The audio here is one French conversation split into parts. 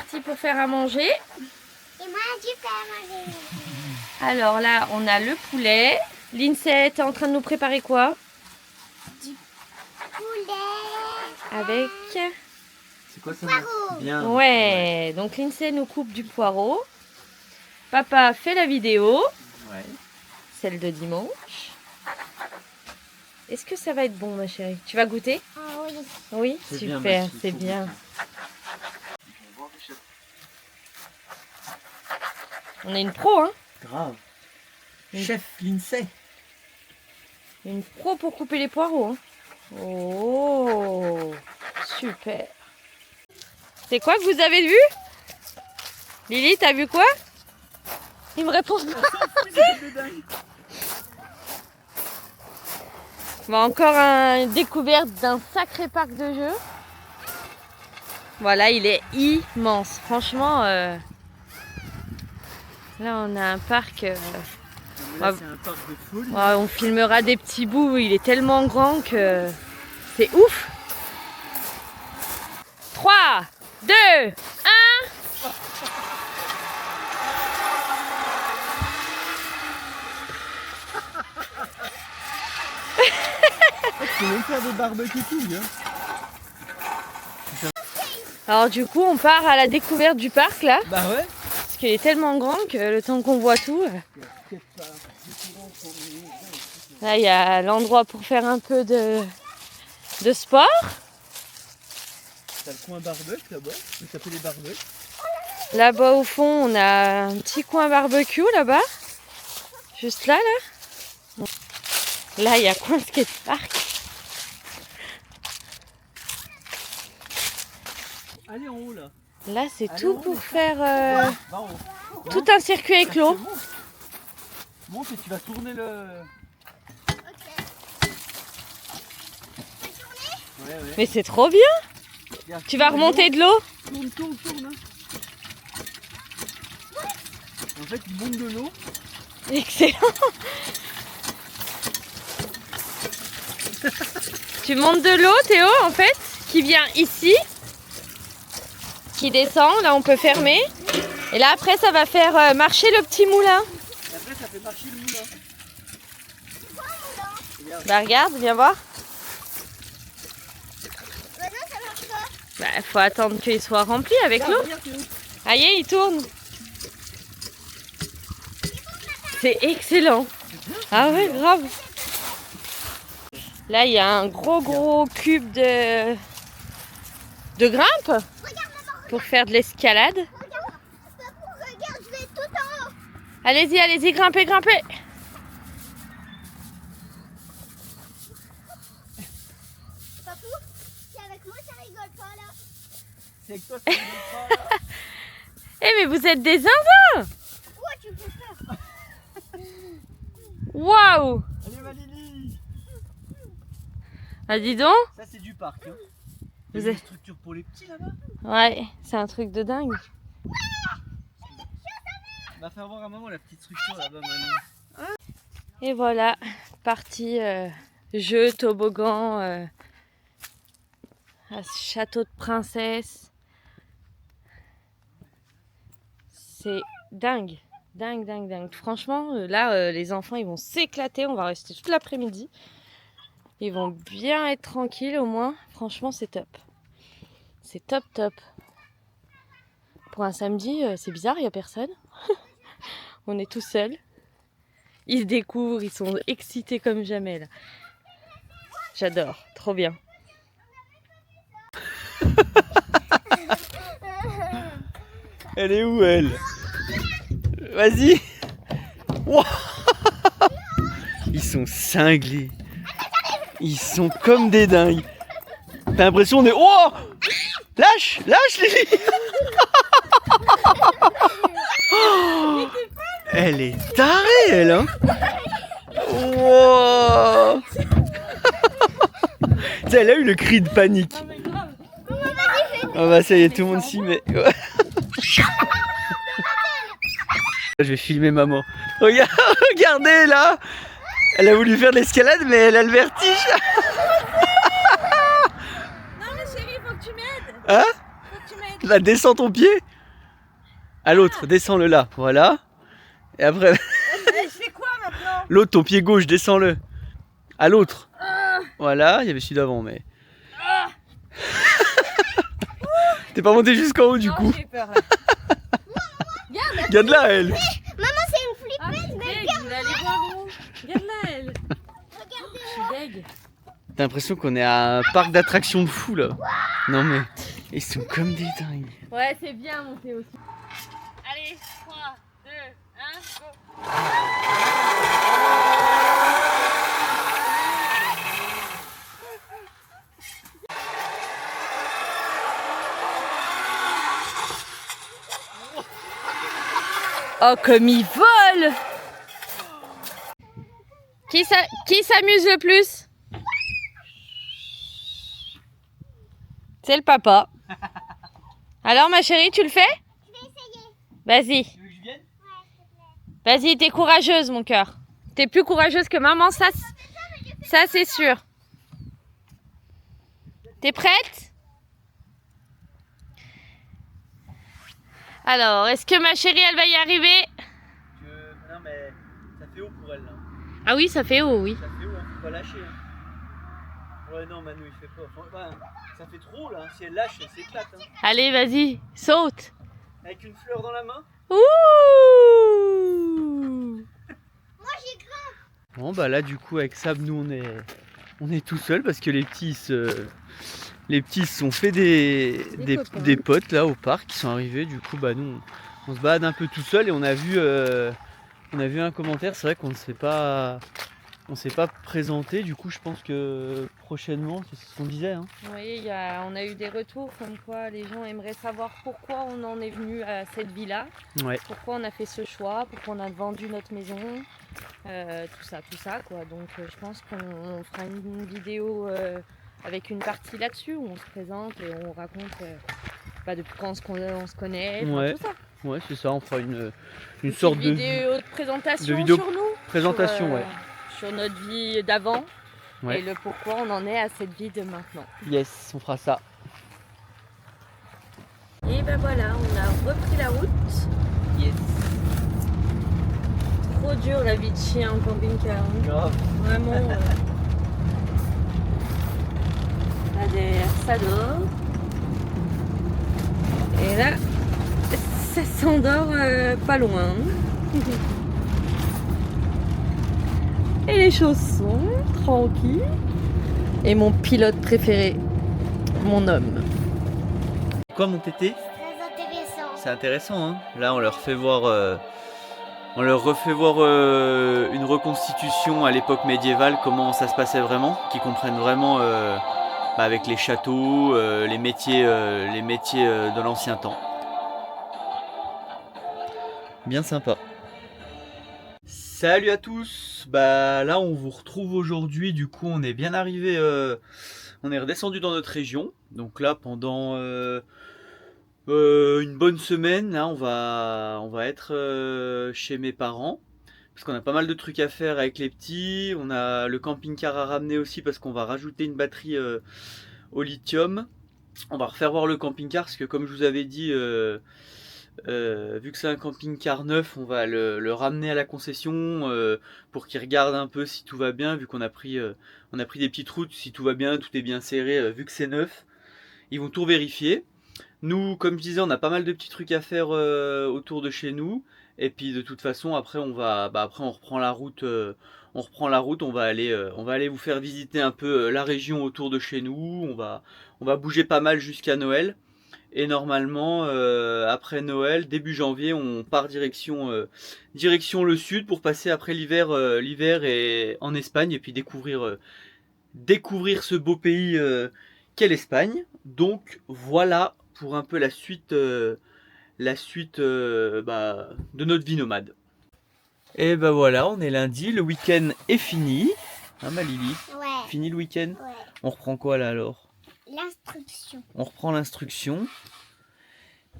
parti pour faire à manger. Et moi, j'ai fait à manger. Alors là, on a le poulet. Lindsay, t'es en train de nous préparer quoi? Poulet. Avec... C'est quoi ça? Poireau. Bien. Ouais, donc Lindsay nous coupe du poireau. Papa fait la vidéo, Ouais. celle de dimanche. Est-ce que ça va être bon, ma chérie? Tu vas goûter? Ah oui. Oui, C'est bien, super, merci, c'est faut bien. On est une pro, hein? Grave. Une- Chef Lindsay. Une pro pour couper les poireaux. Hein. Oh, super. C'est quoi que vous avez vu? Lily, t'as vu quoi? Il me répond pas. Bon, encore une découverte d'un sacré parc de jeux. Voilà, il est immense. Franchement, là on a un parc. Là, c'est un parc de folie. Ouais, on filmera des petits bouts. Il est tellement grand que c'est ouf. 3, 2, 1. Tu peux même faire des barbecues tout, hein. Alors du coup, on part à la découverte du parc là. Bah ouais. Parce qu'il est tellement grand que le temps qu'on voit tout. Là, il y a l'endroit pour faire un peu de sport. T'as le coin barbecue là-bas. Ça s'appelle les barbecues. Là-bas au fond, on a un petit coin barbecue là-bas. Juste là, là. Là, il y a coin skatepark. Allez en haut là. Là, c'est Allez, tout on pour est- faire Va en haut. tout un circuit avec l'eau. Monte et tu vas tourner le. Ouais, ouais. Mais c'est trop bien. Regarde, Tu vas tourne, remonter de l'eau. Tourne. Hein. En fait, il monte de l'eau. Excellent. Tu montes de l'eau, Théo, en fait, qui vient ici, qui descend. Là, on peut fermer. Et là, après, ça va faire marcher le petit moulin. Et après, ça fait marcher le moulin. Bah, regarde, viens voir. Maintenant, ça marche pas. Bah, faut attendre qu'il soit rempli avec l'eau. Regarde, Théo. Aïe, il tourne. C'est excellent. Ah ouais, grave. Là, il y a un gros cube de grimpe pour faire de l'escalade. Regarde, je vais tout en haut. Allez-y, grimpez. Papou, c'est avec moi, ça rigole pas là. C'est avec toi, ça rigole pas là. Eh, mais vous êtes des zinzins! Quoi tu peux faire? Waouh! Allez, Valérie. Ah, dis donc. Ça, c'est du parc. Hein. Vous Il y a êtes- une structure pour les petits là-bas. Ouais, c'est un truc de dingue. Va faire voir à maman la petite structure là-bas maintenant. Et voilà, partie jeu, toboggan, à ce château de princesse. C'est dingue. Franchement, là, les enfants, ils vont s'éclater. On va rester toute l'après-midi. Ils vont bien être tranquilles au moins. Franchement, c'est top. C'est top. Pour un samedi, c'est bizarre, il n'y a personne. On est tout seuls. Ils se découvrent, ils sont excités comme jamais là. J'adore, trop bien. Elle est où elle? Vas-y. Wow. Ils sont cinglés. Ils sont comme des dingues. T'as l'impression on est... Oh, lâche Lily. Oh, elle est tarée elle hein. Wow. Tu sais, elle a eu le cri de panique. Ah bah ça y est, tout le monde s'y met. Je vais filmer maman. Regardez là. Elle a voulu faire de l'escalade mais elle a le vertige. Non mais chérie, faut que tu m'aides. Hein? Faut que tu m'aides. Là, descends ton pied. À l'autre, descends-le là. Voilà. Et après, Je fais quoi maintenant? l'autre, ton pied gauche, descends-le. À l'autre. Voilà, il y avait celui d'avant, mais. T'es pas monté jusqu'en haut du coup. J'ai peur. Regarde-la, elle. Maman, c'est une flippette, mais Elle est voir où? Regarde-la, elle. regardez. Je suis deg. T'as l'impression qu'on est à un parc d'attractions de fou là. Non mais. Ils sont comme des dingues. Ouais, c'est bien monté aussi. Allez, 3, 2, 1, go. Oh, comme il vole! Qui s'amuse le plus? C'est le papa. Alors ma chérie, tu le fais? Je vais essayer. Vas-y. Tu veux que je vienne? Vas-y, t'es courageuse mon cœur. T'es plus courageuse que maman, ça c'est sûr. T'es prête? Alors, est-ce que ma chérie, elle va y arriver? Non mais ça fait haut pour elle là. Ah oui, ça fait haut, oui. Ça fait haut, hein, faut pas lâcher. Hein. Ouais non Manu il fait pas. Enfin, ça fait trop là, si elle lâche elle s'éclate. Hein. Allez, vas-y, saute. Avec une fleur dans la main. Ouh! Moi, j'ai grave. Bon bah là du coup avec Sab nous on est tout seul parce que les petits se sont fait copains. des potes là au parc qui sont arrivés. Du coup bah nous on se balade un peu tout seul et on a vu un commentaire. C'est vrai qu'on ne s'est pas présenté. Du coup je pense que prochainement c'est ce qu'on disait. Hein. Oui, on a eu des retours comme quoi les gens aimeraient savoir pourquoi on en est venu à cette vie-là, Ouais. pourquoi on a fait ce choix, pourquoi on a vendu notre maison, tout ça quoi. Donc je pense qu'on fera une vidéo avec une partie là-dessus où on se présente et on raconte depuis quand on se connaît, enfin, Ouais. tout ça. Ouais c'est ça, on fera une Une sorte de vidéo de présentation vidéo sur nous, présentation, sur, ouais. sur notre vie d'avant Ouais. et le pourquoi on en est à cette vie de maintenant. Yes, on fera ça. Et ben voilà, on a repris la route. Yes. Trop dur la vie de chien en camping-car. Hein. Grave. Vraiment. Là derrière ça dort. Et là, ça s'endort pas loin. Et les chaussons, tranquilles. Et mon pilote préféré, mon homme. Quoi mon tété? Très intéressant. C'est intéressant, hein. Là, on leur refait voir une reconstitution à l'époque médiévale, comment ça se passait vraiment, qu'ils comprennent vraiment avec les châteaux, les métiers de l'ancien temps. Bien sympa. Salut à tous. Bah là, on vous retrouve aujourd'hui. Du coup, on est bien arrivé. On est redescendu dans notre région. Donc là, pendant une bonne semaine, là, on va être chez mes parents parce qu'on a pas mal de trucs à faire avec les petits. On a le camping-car à ramener aussi parce qu'on va rajouter une batterie au lithium. On va refaire voir le camping-car parce que comme je vous avais dit, vu que c'est un camping-car neuf, on va le ramener à la concession pour qu'ils regardent un peu si tout va bien. Vu qu'on a pris des petites routes, si tout va bien, tout est bien serré, vu que c'est neuf. Ils vont tout vérifier. Nous, comme je disais, on a pas mal de petits trucs à faire autour de chez nous. Et puis de toute façon, après on reprend la route. On va aller vous faire visiter un peu la région autour de chez nous. On va bouger pas mal jusqu'à Noël. Et normalement, après Noël, début janvier, on part direction le sud pour passer après l'hiver et en Espagne et puis découvrir ce beau pays qu'est l'Espagne. Donc voilà pour un peu la suite de notre vie nomade. Et ben voilà, on est lundi, le week-end est fini. Hein ma Lily? Ouais. Fini le week-end? Ouais. On reprend quoi là alors? L'instruction. On reprend l'instruction.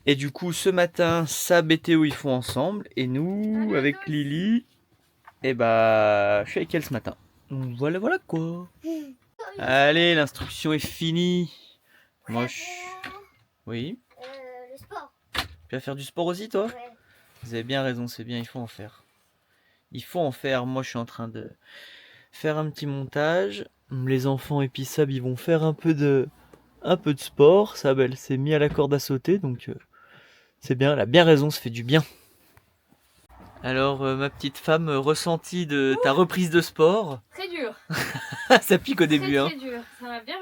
Et du coup, ce matin, Sab et Théo ils font ensemble. Et nous, avec Lily, et bah, je suis avec elle ce matin. Donc, voilà quoi. Allez, l'instruction est finie. Moi, je... Oui. Le sport. Tu vas faire du sport aussi, toi? Ouais. Vous avez bien raison, c'est bien, il faut en faire. Il faut en faire. Moi, je suis en train de faire un petit montage. Les enfants et puis Sab, ils vont faire un peu de sport. Sab, elle s'est mis à la corde à sauter, donc c'est bien. Elle a bien raison, ça fait du bien. Alors, ma petite femme, ressenti de ta reprise de sport. Très dur. Ça pique au début, hein. Très dur. Ça m'a bien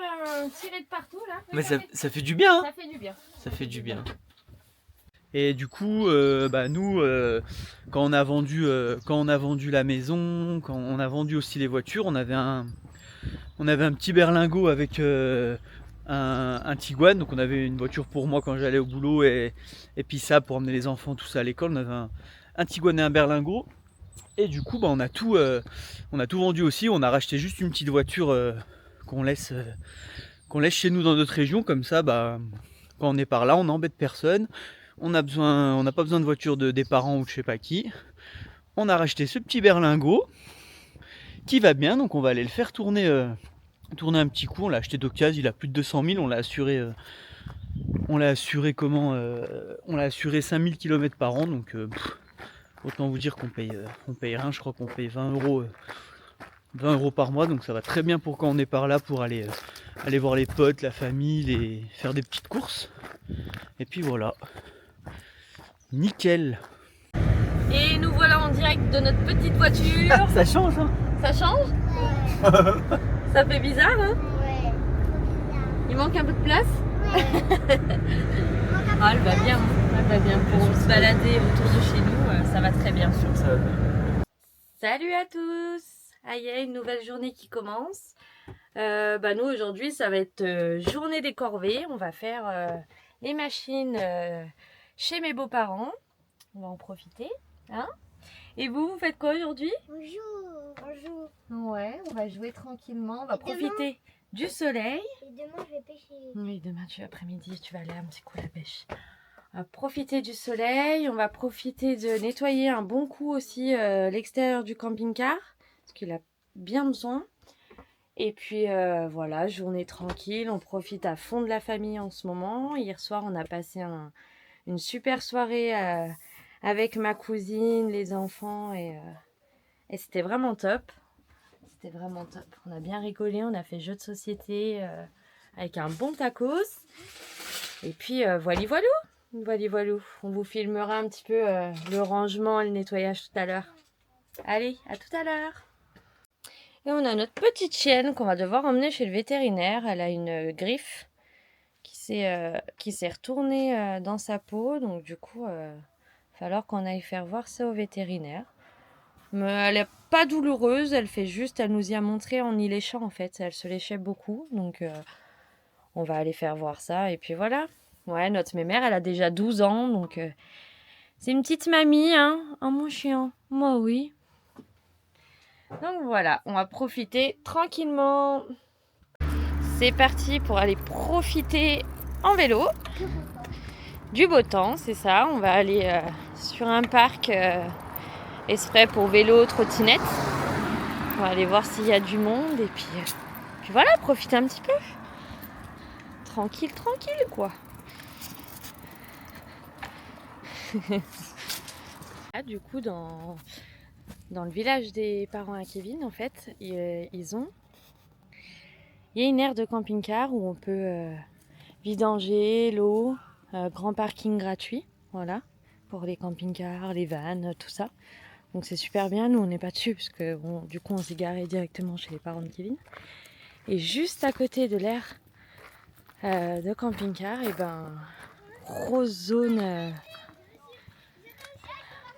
tiré de partout là. Mais ça fait du bien, hein. Ça fait du bien. Ça fait du bien. Et du coup, nous, quand on a vendu la maison, quand on a vendu aussi les voitures, on avait un petit berlingot avec un Tiguan. Donc on avait une voiture pour moi quand j'allais au boulot et puis ça pour emmener les enfants, tout ça à l'école. On avait un Tiguan et un berlingot. Et du coup, on a tout vendu aussi. On a racheté juste une petite voiture qu'on laisse chez nous dans notre région. Comme ça, quand on est par là, on n'embête personne. On n'a pas besoin de voiture des parents ou de je sais pas qui. On a racheté ce petit berlingot qui va bien, donc on va aller le faire tourner un petit coup. On l'a acheté d'occasion, il a plus de 200 000, on l'a assuré 5000 km par an, donc autant vous dire qu'on paye rien. Je crois qu'on paye 20 euros par mois, donc ça va très bien pour quand on est par là, pour aller voir les potes, la famille, faire des petites courses. Et puis voilà. Nickel. Et nous voilà en direct de notre petite voiture. Ça change, hein. Ça change? Ça fait bizarre, hein? Ouais. Il manque un peu de place? Ouais. Ah, elle va bien. Elle va bien. Pour se balader autour de chez nous, ça va très bien. Sûr que ça va bien. Salut à tous! Ah, il y a une nouvelle journée qui commence. Nous aujourd'hui ça va être journée des corvées. On va faire les machines chez mes beaux-parents. On va en profiter. Hein? Et vous faites quoi aujourd'hui? Bonjour. Ouais, on va jouer tranquillement. On va Et demain profiter du soleil. Et demain, je vais pêcher. Oui, demain après-midi, tu vas aller un petit coup à la pêche. On va profiter du soleil. On va profiter de nettoyer un bon coup aussi l'extérieur du camping-car. Parce qu'il a bien besoin. Et puis voilà, journée tranquille. On profite à fond de la famille en ce moment. Hier soir, on a passé une super soirée avec ma cousine, les enfants. Et c'était vraiment top. C'était vraiment top. On a bien rigolé. On a fait jeu de société avec un bon tacos. Et puis voilou. On vous filmera un petit peu le rangement et le nettoyage tout à l'heure. Allez, à tout à l'heure. Et on a notre petite chienne qu'on va devoir emmener chez le vétérinaire. Elle a une griffe qui s'est retournée dans sa peau. Donc du coup, il va falloir qu'on aille faire voir ça au vétérinaire. Mais elle n'est pas douloureuse. Elle nous y a montré en y léchant en fait. Elle se léchait beaucoup. Donc on va aller faire voir ça. Et puis voilà. Ouais, notre mémère, elle a déjà 12 ans. Donc c'est une petite mamie, hein. Oh mon chien. Moi oui. Donc voilà, on va profiter tranquillement. C'est parti pour aller profiter en vélo du beau temps, c'est ça. On va aller sur un parc exprès pour vélo, trottinette. On va aller voir s'il y a du monde et puis voilà, profiter un petit peu. Tranquille quoi. Là, du coup, dans le village des parents à Kevin, en fait, il y a une aire de camping-car où on peut vidanger l'eau, grand parking gratuit, voilà, pour les camping-cars, les vannes, tout ça. Donc c'est super bien, nous on n'est pas dessus parce que du coup on s'est garé directement chez les parents de Kevin. Et juste à côté de l'aire de camping-car, grosse zone,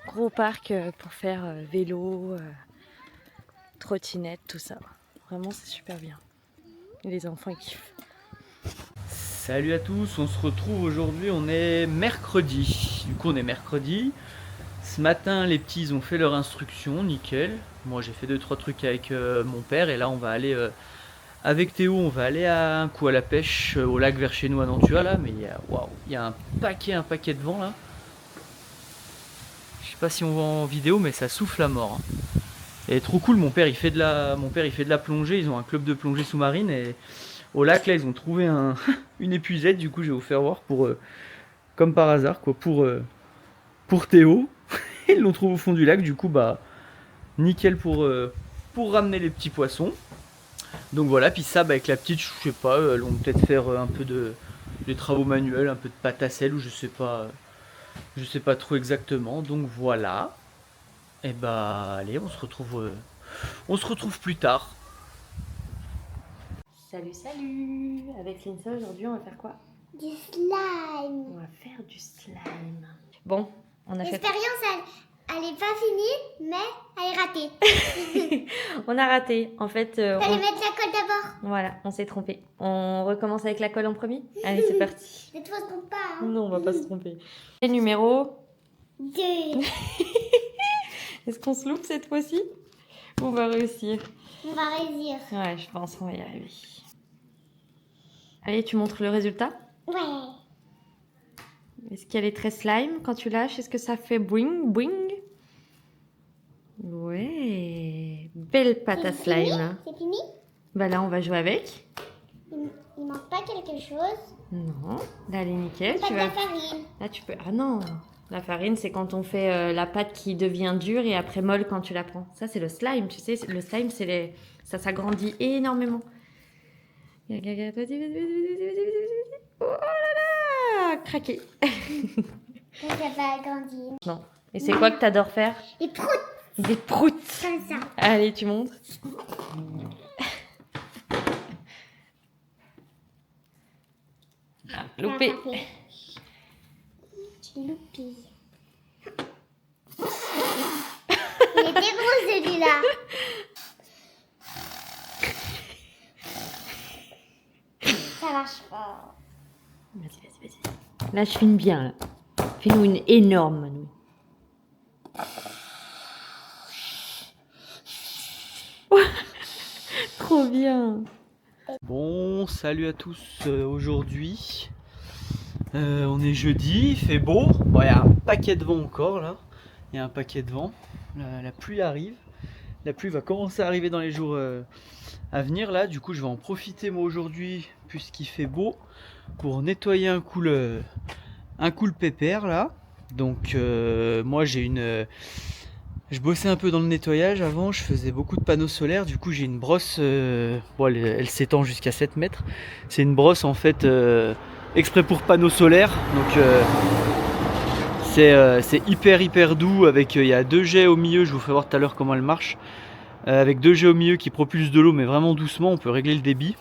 gros parc pour faire vélo, trottinette, tout ça. Vraiment c'est super bien. Et les enfants ils kiffent. Salut à tous, on se retrouve aujourd'hui, on est mercredi. Du coup on est mercredi. Ce matin les petits ils ont fait leur instruction, nickel. Moi j'ai fait 2-3 trucs avec mon père et là on va aller avec Théo, on va aller un coup à la pêche au lac vers chez nous à Nantua là, mais il y a un paquet de vent là. Je sais pas si on voit en vidéo mais ça souffle à mort. Hein. Et trop cool, mon père il fait de la plongée, ils ont un club de plongée sous-marine et au lac là ils ont trouvé une épuisette, du coup je vais vous faire voir pour comme par hasard quoi, pour Théo. Ils l'ont trouvé au fond du lac, du coup bah nickel pour ramener les petits poissons. Donc voilà, puis ça avec la petite, je sais pas, elles vont peut-être faire un peu des travaux manuels, un peu de pâte à sel ou je sais pas trop exactement. Donc voilà. Et bah allez, on se retrouve plus tard. Salut, salut. Avec Lindsay, aujourd'hui, on va faire quoi? Du slime. On va faire du slime. Bon, on a fait... L'expérience, elle est pas finie, mais elle est ratée. On a raté. En fait, Fallait mettre la colle d'abord. voilà, on s'est trompé. On recommence avec la colle en premier? Allez, c'est parti. Cette fois, on se trompe pas. Hein. Non, on va pas se tromper. Et numéro 2. Est-ce qu'on se loupe cette fois-ci? On va réussir. On va réussir. Ouais, je pense qu'on va y arriver. Allez, tu montres le résultat? Ouais. Est-ce qu'elle est très slime quand tu lâches? Est-ce que ça fait boing, boing? Ouais, belle pâte à slime. C'est fini? Bah là, on va jouer avec. Il manque pas quelque chose. Non, là, elle est nickel. Pas Tu de vas... la farine. Là, tu peux... Ah non, la farine, c'est quand on fait la pâte qui devient dure et après molle quand tu la prends. Ça, c'est le slime, tu sais. Le slime, c'est les... ça s'agrandit énormément. Oh là là, craqué. Donc, ça va agrandir. Non. Et c'est quoi que t'adores faire? Les proutes, Des proutes. comme ça. Allez, tu montres. Ah, loupé. Tu loupé. Il était gros celui-là. Ça marche pas. Vas-y. Là, je filme bien. Là. Fais-nous une énorme, Manou. Trop bien. Bon, salut à tous. Aujourd'hui, on est jeudi, il fait beau. Bon, il y a un paquet de vent encore là. Il y a un paquet de vent. La pluie arrive. La pluie va commencer à arriver dans les jours à venir là. Du coup, je vais en profiter moi aujourd'hui, puisqu'il fait beau, pour nettoyer un coup le pépère là. Donc, moi j'ai une. Je bossais un peu dans le nettoyage avant, je faisais beaucoup de panneaux solaires, du coup j'ai une brosse, bon, elle s'étend jusqu'à 7 mètres. C'est une brosse en fait exprès pour panneaux solaires, donc c'est hyper doux, avec il y a 2 jets au milieu, je vous ferai voir tout à l'heure comment elle marche. Avec 2 jets au milieu qui propulsent de l'eau mais vraiment doucement, on peut régler le débit.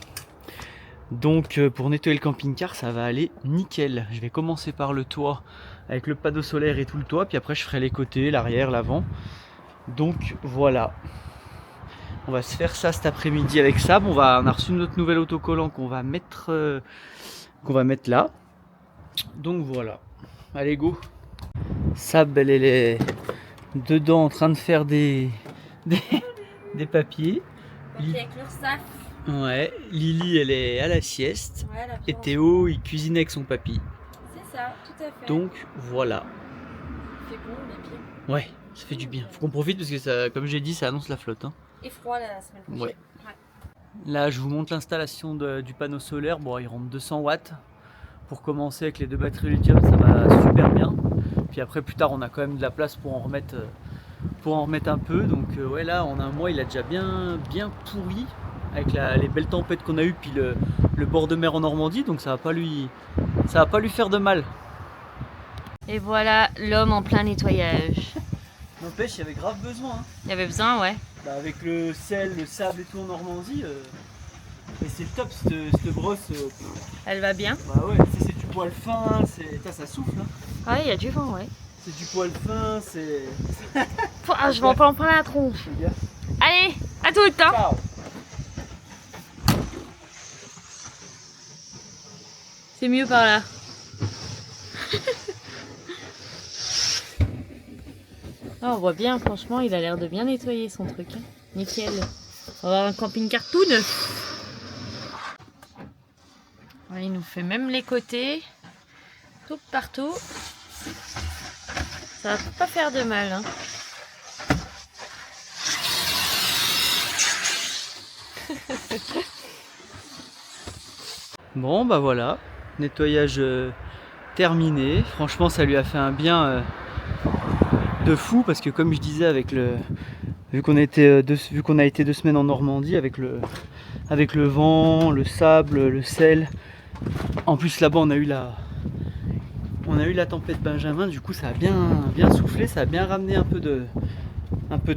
Donc pour nettoyer le camping-car ça va aller nickel. Je vais commencer par le toit avec le panneau solaire et tout le toit, puis après je ferai les côtés, l'arrière, l'avant. Donc voilà, on va se faire ça cet après-midi avec Sab. On a reçu notre nouvel autocollant qu'on va mettre là. Donc voilà, allez go. Sab elle est dedans en train de faire des papiers. Avec l'URSSAF. Ouais, Lily elle est à la sieste, Ouais, et Théo il cuisine avec son papy. C'est ça, tout à fait. Donc voilà. Il fait bon, les pieds. Ouais, ça fait du bien. Faut qu'on profite parce que ça, comme j'ai dit, ça annonce la flotte. Hein. Et froid la semaine prochaine. Ouais. Là, je vous montre l'installation du panneau solaire. Bon, il rentre 200 watts. Pour commencer avec les 2 batteries lithium, ça va super bien. Puis après, plus tard, on a quand même de la place pour en remettre un peu. Donc ouais, là, en un mois, il a déjà bien pourri avec les belles tempêtes qu'on a eues, puis le bord de mer en Normandie. Donc ça va pas lui faire de mal. Et voilà l'homme en plein nettoyage. N'empêche, il y avait grave besoin. Hein. Il y avait besoin, ouais. Bah, avec le sel, le sable et tout en Normandie, et c'est le top cette brosse. Elle va bien. Bah ouais, c'est du poil fin, ça souffle. Hein. Ouais, il y a du vent, ouais. C'est du poil fin, c'est. Pouah, je m'en prends plein la tronche. Allez, à toutes, hein. Ciao. C'est mieux par là. Ah, on voit bien, franchement, il a l'air de bien nettoyer son truc. Hein. Nickel. On va avoir un camping-car tout neuf. Ouais, il nous fait même les côtés. Tout partout. Ça va pas faire de mal. Hein. Bon, bah voilà. Nettoyage terminé. Franchement, ça lui a fait un bien de fou parce que comme je disais avec le vu qu'on a été 2 semaines en Normandie avec le vent, le sable, le sel. En plus là-bas on a eu la tempête Benjamin, du coup ça a bien soufflé, ça a bien ramené un peu de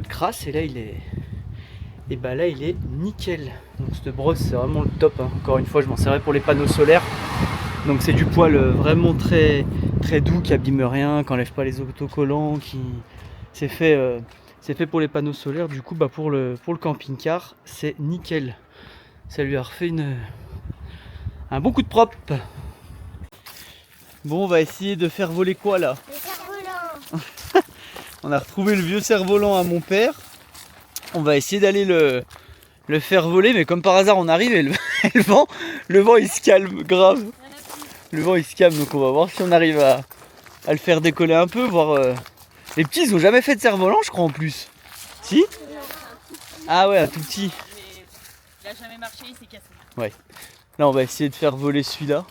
crasse et là il est nickel. Donc cette brosse c'est vraiment le top hein. Encore une fois je m'en servais pour les panneaux solaires. Donc c'est du poil vraiment très doux qui abîme rien, qui enlève pas les autocollants, qui c'est fait pour les panneaux solaires. Du coup pour le camping-car c'est nickel. Ça lui a refait un bon coup de propre. Bon, on va essayer de faire voler quoi là? Le cerf-volant. On a retrouvé le vieux cerf-volant à mon père. On va essayer d'aller le faire voler, mais comme par hasard on arrive et le vent il se calme grave. Le vent il se calme, donc on va voir si on arrive à le faire décoller un peu, voir. Les petits ils ont jamais fait de cerf-volant je crois en plus. Si? Ah ouais, un tout petit. Il a jamais marché, il s'est cassé. Ouais. Là on va essayer de faire voler celui-là.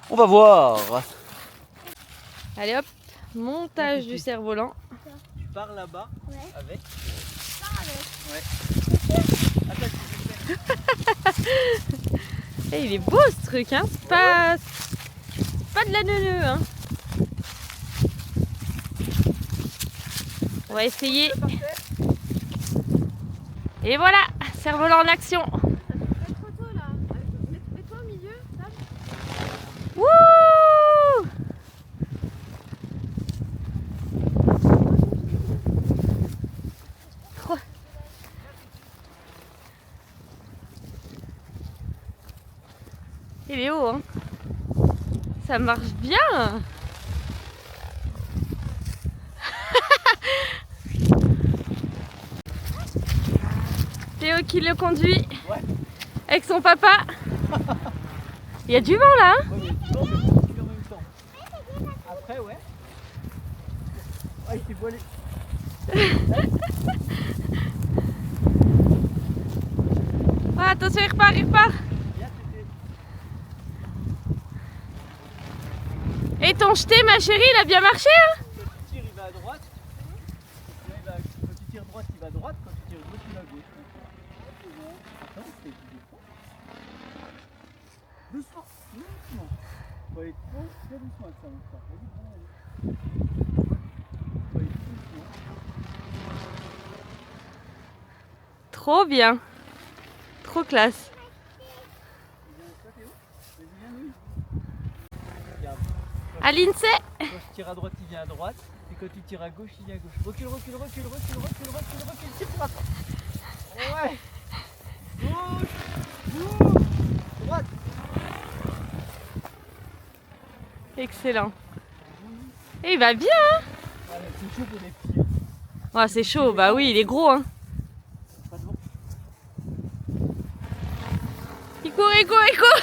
On va voir. Allez hop, montage du cerf-volant. Tu pars là-bas avec. Ouais. Et il est beau ce truc, hein. C'est pas de la neuneu, hein. On va essayer. Et voilà, cerf-volant en action. Mets-toi au milieu, Sam. Wouh! Trop. Il est haut, hein. Ça marche bien. Théo qui le conduit avec son papa. Il y a du vent là, hein. Ouais, mais tu en même temps. Après, ouais. Ouais, il s'est voilé. Ah, attention, il repart, il repart. Et ton jeté, ma chérie, il a bien marché, hein. Quand tu tires, il va à droite. Quand tu tires droite, il va à droite. Quand tu tires gauche, il va à gauche. Attends, c'est doucement. Doucement. Faut aller trop doucement avec ça, mon frère. Vas-y, prends, vas-y. Faut aller doucement. Trop bien. Trop classe. À l'INSEE. Quand tu tires à droite, il vient à droite. Et quand tu tires à gauche, il vient à gauche. Recule, recule, recule, recule, recule, recule, recule. Tire droite. Ouais. Gauche. Gauche. Droite. Excellent. Et il va bien, hein. Ouais, c'est chaud pour les petits. Ouais, c'est chaud, bah oui, il est gros, hein. Pas de vent. Il court, il court, il court.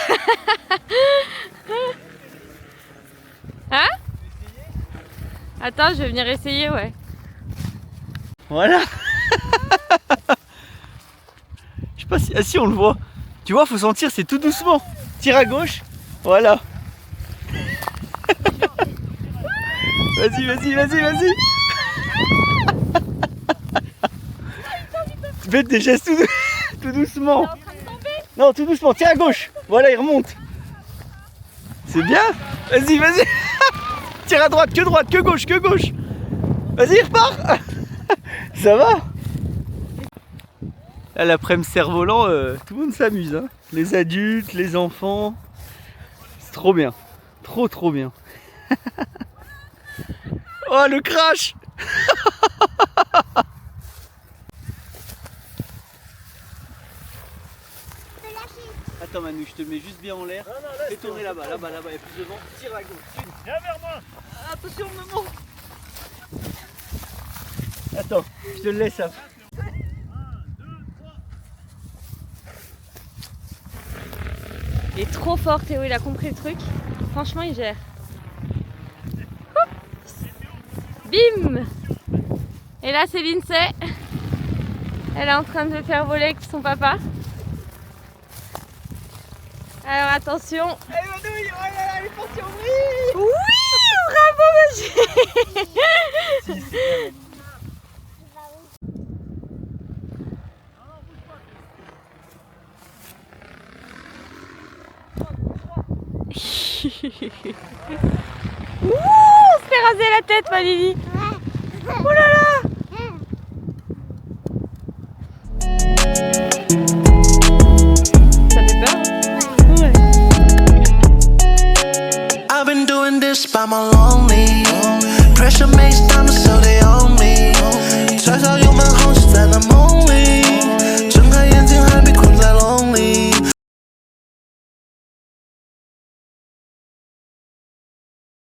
Hein? Attends, je vais venir essayer, ouais. Voilà. Je sais pas si... Ah si, on le voit. Tu vois, faut sentir, c'est tout doucement. Tire à gauche. Voilà. Vas-y, vas-y, vas-y, vas-y. Faites des gestes tout doucement. Non, tout doucement. Tire à gauche. Voilà, il remonte. C'est bien. Vas-y, vas-y. Tire à droite, que gauche, que gauche. Vas-y, repars. Ça va? Là, l'après-midi cerf-volant, tout le monde s'amuse. Hein. Les adultes, les enfants. C'est trop bien. Trop bien. Oh, le crash. Attends Manu, je te mets juste bien en l'air. Fais tourner là-bas, là-bas, il y a plus de vent. Tire à gauche. Viens vers moi. Attention maman. Attends, je te le laisse. Hein. Il est trop fort, Théo, il a compris le truc. Franchement, il gère. Bim! Et là, c'est l'INSEE. Elle est en train de le faire voler avec son papa. Alors attention. Allez Manu, il est parti en vrille. Oui! Bravo, Magic. Ouh, on se fait raser la tête, ma Lily. Oh là là. Ça fait peur, hein? Ouais. I've been doing this by my lonely. Pressure makes time to